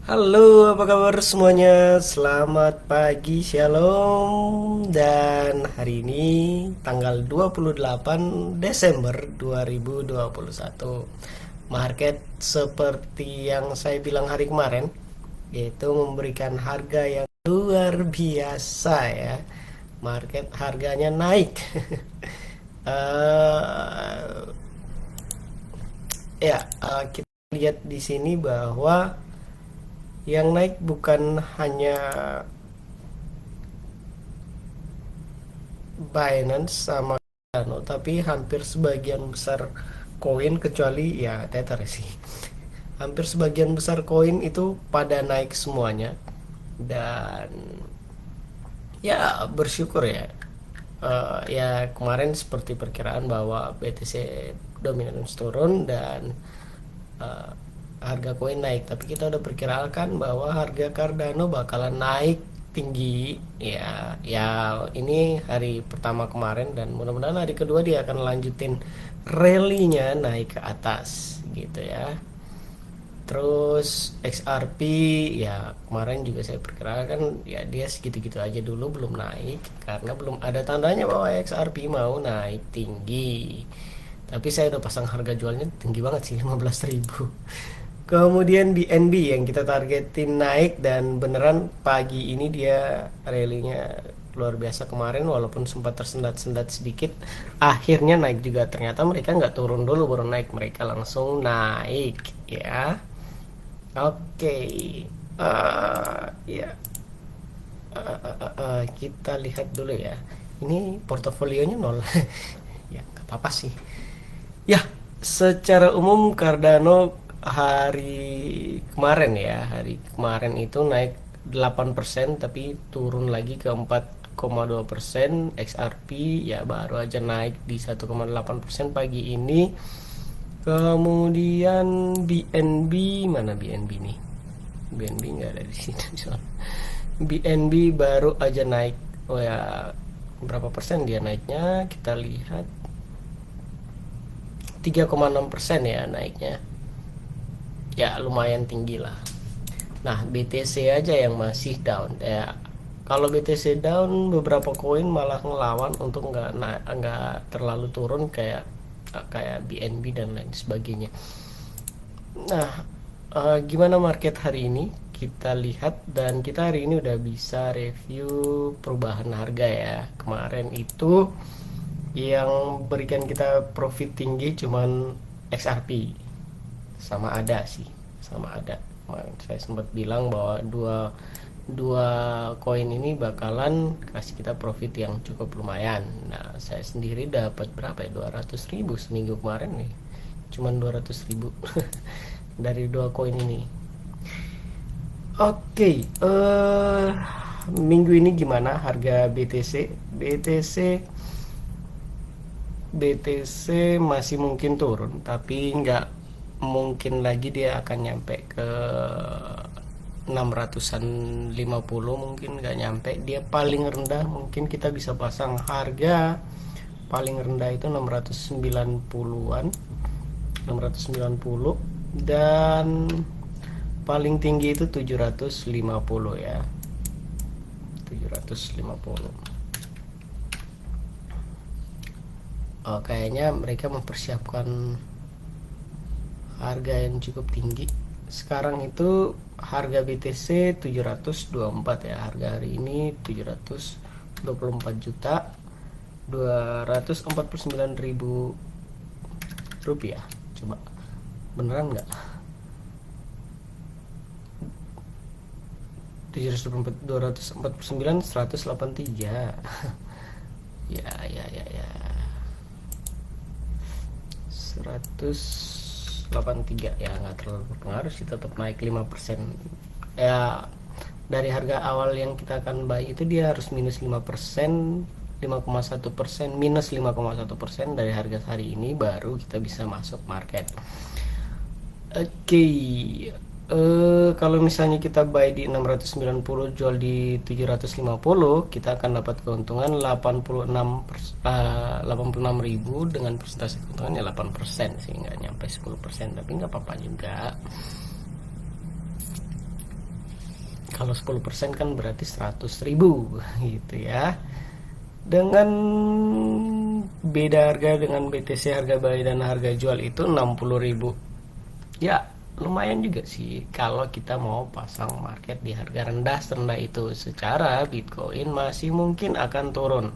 Halo, apa kabar semuanya? Selamat pagi, shalom. Dan hari ini tanggal 28 Desember 2021. Market seperti yang saya bilang hari kemarin, yaitu memberikan harga yang luar biasa ya. Market harganya naik. Eh, kita lihat di sini bahwa yang naik bukan hanya Binance sama Cardano, tapi hampir sebagian besar koin kecuali ya Tether sih. Hampir sebagian besar koin itu pada naik semuanya dan ya bersyukur ya. Ya kemarin seperti perkiraan bahwa BTC dominance turun dan eh, harga koin naik, tapi kita udah perkirakan bahwa harga Cardano bakalan naik tinggi ya. Ini hari pertama kemarin dan mudah-mudahan hari kedua dia akan lanjutin rally-nya naik ke atas gitu ya. Terus XRP ya kemarin juga saya perkirakan ya dia segitu-gitu aja dulu, belum naik karena belum ada tandanya bahwa XRP mau naik tinggi. Tapi saya udah pasang harga jualnya tinggi banget sih, 15.000. Kemudian BNB yang kita targetin naik dan beneran pagi ini dia rally-nya luar biasa kemarin, walaupun sempat tersendat-sendat sedikit akhirnya naik juga. Ternyata mereka nggak turun dulu baru naik, mereka langsung naik ya. Oke. Ya. Kita lihat dulu ya, ini portofolionya nol. Ya nggak apa-apa sih ya. Secara umum Cardano hari kemarin itu naik 8% tapi turun lagi ke 4,2%. XRP ya baru aja naik di 1,8% pagi ini. Kemudian BNB, mana BNB nih? BNB nggak ada di sini soalnya. BNB baru aja naik. Oh ya, berapa persen dia naiknya? Kita lihat 3,6% ya naiknya. Ya lumayan tinggi lah. Nah, BTC aja yang masih down ya. Kalau BTC down, beberapa koin malah ngelawan untuk nggak terlalu turun kayak kayak BNB dan lain sebagainya. Nah, gimana market hari ini? Kita lihat dan kita hari ini udah bisa review perubahan harga ya. Kemarin itu yang berikan kita profit tinggi cuman XRP, sama ada sih, sama ada. Kemarin saya sempat bilang bahwa dua dua koin ini bakalan kasih kita profit yang cukup lumayan. Nah, saya sendiri dapat berapa ya, 200.000 seminggu kemarin nih, cuman 200.000 dari dua koin ini. Oke, minggu ini gimana harga BTC? BTC masih mungkin turun, tapi nggak mungkin lagi dia akan nyampe ke 600-an, 50 mungkin nggak nyampe. Dia paling rendah mungkin kita bisa pasang harga paling rendah itu 690-an, 690, dan paling tinggi itu 750 ya, 750. Kayaknya mereka mempersiapkan harga yang cukup tinggi. Sekarang itu harga BTC 724 ya, harga hari ini 724 juta 249 ribu rupiah. Coba beneran nggak? 249 183. Ya ya ya ya, 183 ya, nggak terlalu berpengaruh sih, tetap naik 5% ya. Dari harga awal yang kita akan buy itu dia harus minus 5%, 5,1%, minus 5,1% dari harga hari ini baru kita bisa masuk market. Oke, kalau misalnya kita buy di 690 jual di 750, kita akan dapat keuntungan 86 ribu dengan persentase keuntungannya 8% sih, nggak nyampe 10%, tapi nggak apa-apa juga. Kalau 10% kan berarti 100.000 gitu ya. Dengan beda harga dengan BTC, harga buy dan harga jual itu 60.000. Ya, lumayan juga sih kalau kita mau pasang market di harga rendah serendah itu. Secara Bitcoin masih mungkin akan turun.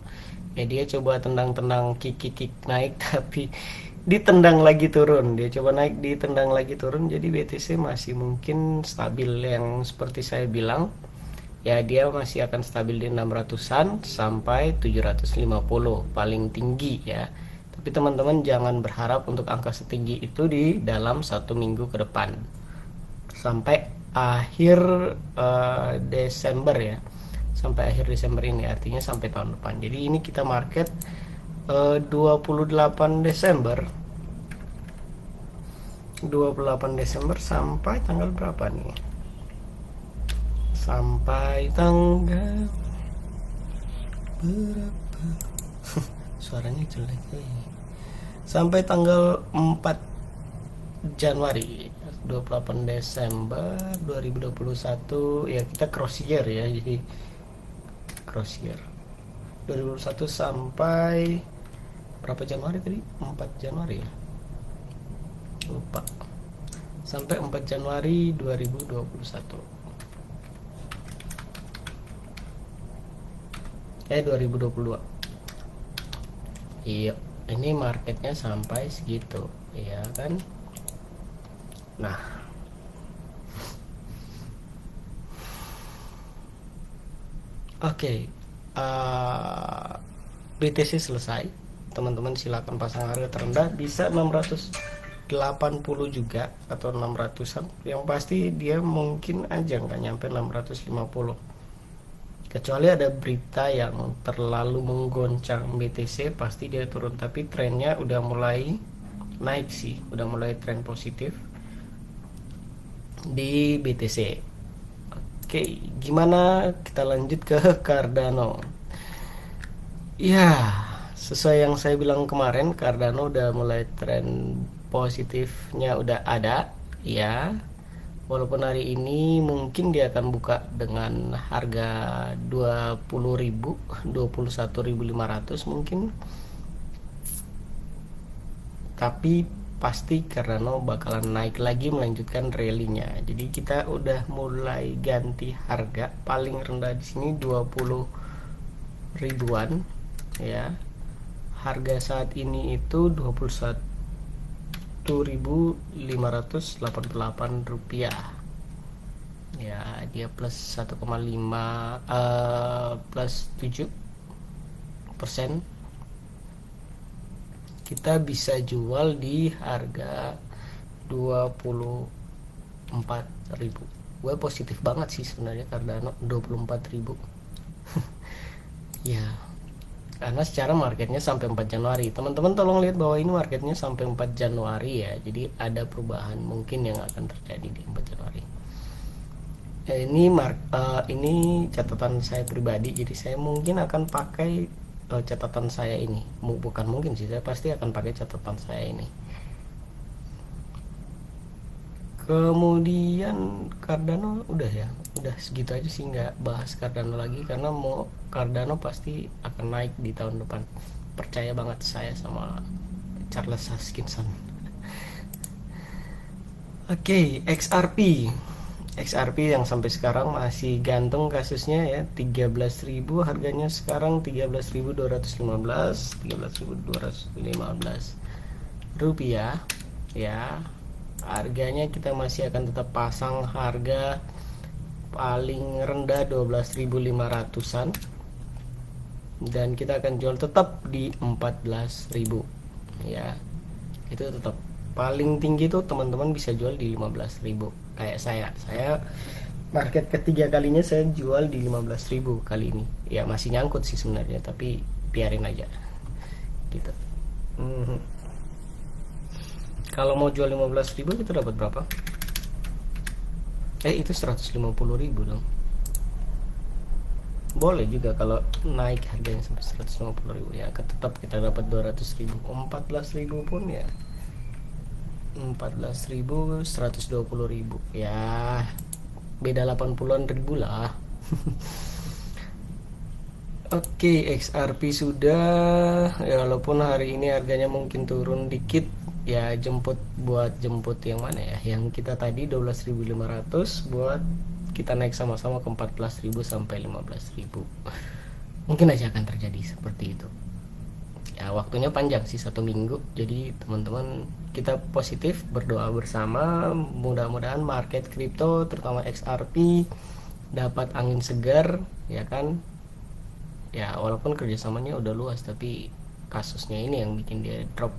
Ya dia coba tendang-tendang, kick naik tapi ditendang lagi turun. Dia coba naik, ditendang lagi turun. Jadi BTC masih mungkin stabil, yang seperti saya bilang. Ya dia masih akan stabil di 600-an sampai 750 paling tinggi ya. Tapi teman-teman jangan berharap untuk angka setinggi itu di dalam 1 minggu ke depan sampai akhir Desember ya, sampai akhir Desember ini, artinya sampai tahun depan. Jadi ini kita market 28 Desember 28 Desember sampai tanggal berapa nih, sampai tanggal berapa suaranya jelek sampai tanggal 4 Januari 28 Desember 2021 ya, kita cross year ya, jadi cross year 2021 sampai berapa Januari tadi, 4 Januari ya, lupa, sampai 4 Januari 2021 2022. Iya, ini marketnya sampai segitu ya kan. Nah, oke, BTC selesai. Teman-teman silakan pasang harga terendah, bisa 680 juga atau 600-an. Yang pasti dia mungkin aja nggak nyampe 650. Kecuali ada berita yang terlalu menggoncang BTC, pasti dia turun. Tapi trennya udah mulai naik sih, udah mulai tren positif di BTC. Oke, gimana kita lanjut ke Cardano? Ya, sesuai yang saya bilang kemarin, Cardano udah mulai tren positifnya udah ada ya. Walaupun hari ini mungkin dia akan buka dengan harga 20.000, 21.500 mungkin. Tapi pasti Cardano bakalan naik lagi melanjutkan rally-nya. Jadi kita udah mulai ganti harga, paling rendah di sini 20 ribuan ya. Harga saat ini itu 21.588 rupiah ya, dia plus 1,5 plus 7%. Kita bisa jual di harga 24.000. Gue positif banget sih sebenarnya Cardano 24.000 ya, karena secara marketnya sampai 4 Januari. Teman-teman tolong lihat bahwa ini marketnya sampai 4 Januari ya, jadi ada perubahan mungkin yang akan terjadi di 4 Januari ya. Ini catatan saya pribadi, jadi saya mungkin akan pakai catatan saya ini, bukan mungkin sih, saya pasti akan pakai catatan saya ini. Kemudian Cardano udah ya, udah segitu aja sih, nggak bahas Cardano lagi karena mau Cardano pasti akan naik di tahun depan, percaya banget saya sama Charles Hoskinson. Oke, XRP yang sampai sekarang masih gantung kasusnya ya, 13.000 harganya sekarang, 13.215 rupiah ya. Harganya kita masih akan tetap pasang harga paling rendah 12.500-an dan kita akan jual tetap di 14.000 ya. Itu tetap paling tinggi tuh teman-teman bisa jual di 15.000 kayak saya market ketiga kalinya saya jual di 15.000 kali ini ya. Masih nyangkut sih sebenarnya, tapi biarin aja gitu. Kalau mau jual 15.000 kita dapat berapa? Itu 150.000 dong. Boleh juga kalau naik harganya sampai 150.000 ya, tetap kita dapat 200.000. 14.000 pun ya 14.000, 120.000 ya. beda 80-an ribu lah. Oke, XRP sudah ya, walaupun hari ini harganya mungkin turun dikit ya, buat jemput yang mana ya, yang kita tadi 12.500 buat kita naik sama-sama ke 14.000 sampai 15.000. Mungkin aja akan terjadi seperti itu ya, waktunya panjang sih, 1 minggu. Jadi teman-teman, kita positif berdoa bersama, mudah-mudahan market kripto terutama XRP dapat angin segar ya kan. Ya walaupun kerjasamanya udah luas, tapi kasusnya ini yang bikin dia drop.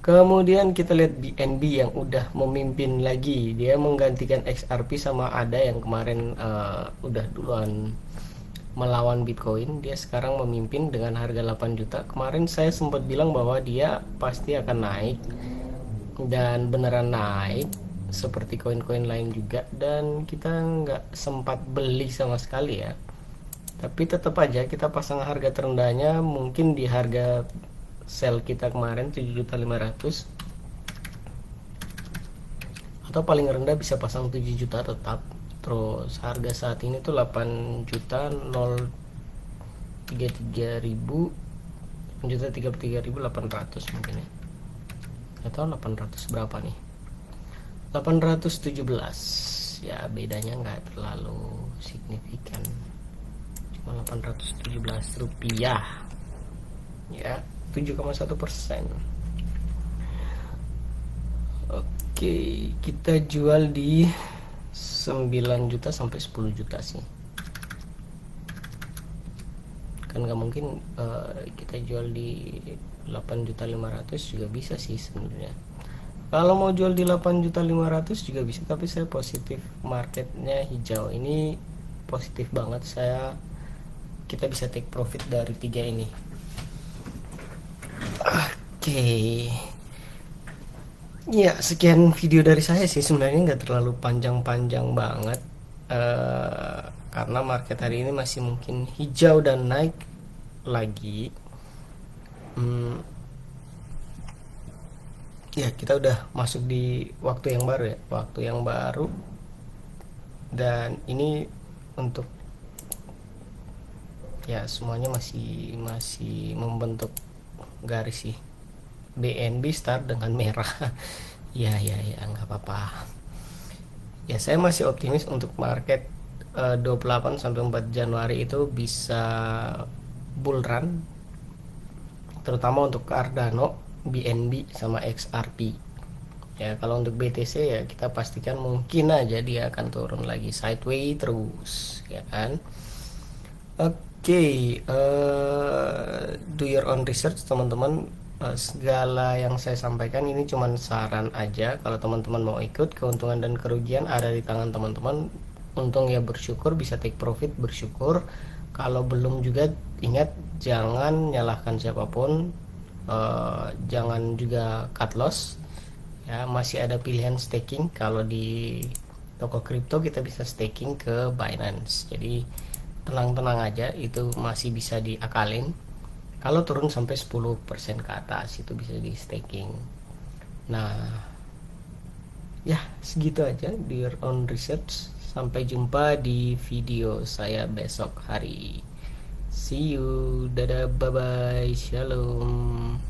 Kemudian kita lihat BNB yang udah memimpin lagi, dia menggantikan XRP sama ADA yang kemarin udah duluan melawan Bitcoin. Dia sekarang memimpin dengan harga 8 juta. Kemarin saya sempat bilang bahwa dia pasti akan naik, dan beneran naik seperti koin-koin lain juga, dan kita nggak sempat beli sama sekali ya. Tapi tetap aja kita pasang harga terendahnya mungkin di harga sell kita kemarin 7.500.000, atau paling rendah bisa pasang 7 juta tetap. Terus harga saat ini tuh 8 juta 033.800 mungkin ya, atau 800 berapa nih, 817 ya, bedanya nggak terlalu signifikan, 817 rupiah ya, 7,1%. Oke, kita jual di 9 juta sampai 10 juta sih, kan nggak mungkin kita jual di 8.500.000 juga bisa sih sebenarnya. Kalau mau jual di 8.500.000 juga bisa, tapi saya positif marketnya hijau ini, positif banget saya. Kita bisa take profit dari 3 ini. Oke. Ya, sekian video dari saya sih, sebenarnya nggak terlalu panjang-panjang banget, karena market hari ini masih mungkin hijau dan naik lagi. Ya, kita udah masuk di waktu yang baru ya, dan ini untuk ya semuanya masih membentuk garis sih. BNB start dengan merah. ya nggak apa-apa ya, saya masih optimis untuk market 28 sampai 4 Januari itu bisa bull run, terutama untuk Cardano, BNB sama XRP ya. Kalau untuk BTC ya kita pastikan mungkin aja dia akan turun lagi sideways terus ya kan. Oke, do your own research teman-teman. Segala yang saya sampaikan ini cuman saran aja. Kalau teman-teman mau ikut, keuntungan dan kerugian ada di tangan teman-teman. Untung ya bersyukur, bisa take profit bersyukur. Kalau belum juga ingat, jangan nyalahkan siapapun, jangan juga cut loss ya. Masih ada pilihan staking. Kalau di toko kripto kita bisa staking ke Binance, jadi tenang-tenang aja, itu masih bisa diakalin. Kalau turun sampai 10% ke atas itu bisa di staking. Nah ya, segitu aja di your own research. Sampai jumpa di video saya besok hari. See you, dadah, bye bye, shalom.